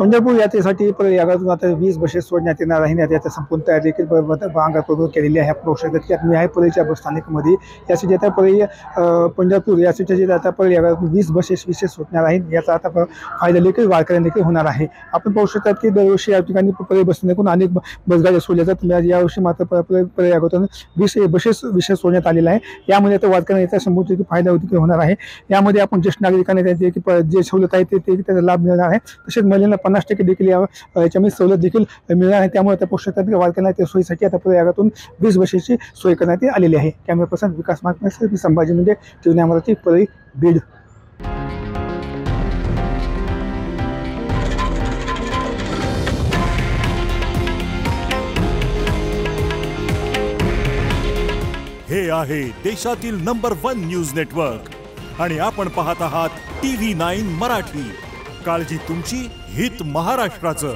पंढरपूर यात्रेसाठी प्रयागातून आता 20 बसेस सोडण्यात येणार आहे. यात्रेची संपूर्ण तयारी देखील अंगापूर्वक केलेली आहे. आपण बघू शकता की मी आहे परळीच्या बस स्थानकामध्ये. यासाठी आता परळी पंढरपूर यासाठी जे आता प्रयागातून 20 बसेस विशेष सुटणार आहेत. याचा आता फायदा देखील वारकऱ्यांना देखील होणार आहे. आपण पाहू शकता की दरवर्षी या ठिकाणी परळी बस स्थानकातून अनेक बसगाड्या सोडल्या जातात. यावर्षी मात्र प्रयागातून 20 बसेस विशेष सोडण्यात आलेला आहे. यामध्ये आता वारकऱ्यांना याचा संपूर्ण फायदा देखील होणार आहे. यामध्ये आपण ज्येष्ठ नागरिकांना जे सवलत आहे ते त्याचा लाभ मिळणार आहे. तसेच महिलांना 50% देखील याच्यामध्ये सवलत देखील मिळणार आहे. त्यामुळे त्या पोस्टात वारकऱ्यांना त्या सोयीसाठी आता प्रयागातून 20 बसेसची सोय करण्यात आलेली आहे. कॅमेरा पर्सन विकास मार्ग संभाजी म्हणजे टीव्ही अमरावती परळी बीड. हे आहे देशातील नंबर 1 न्यूज नेटवर्क आणि आपण पाहत आहात TV9 मराठी. काळजी तुमची, हित महाराष्ट्राचं.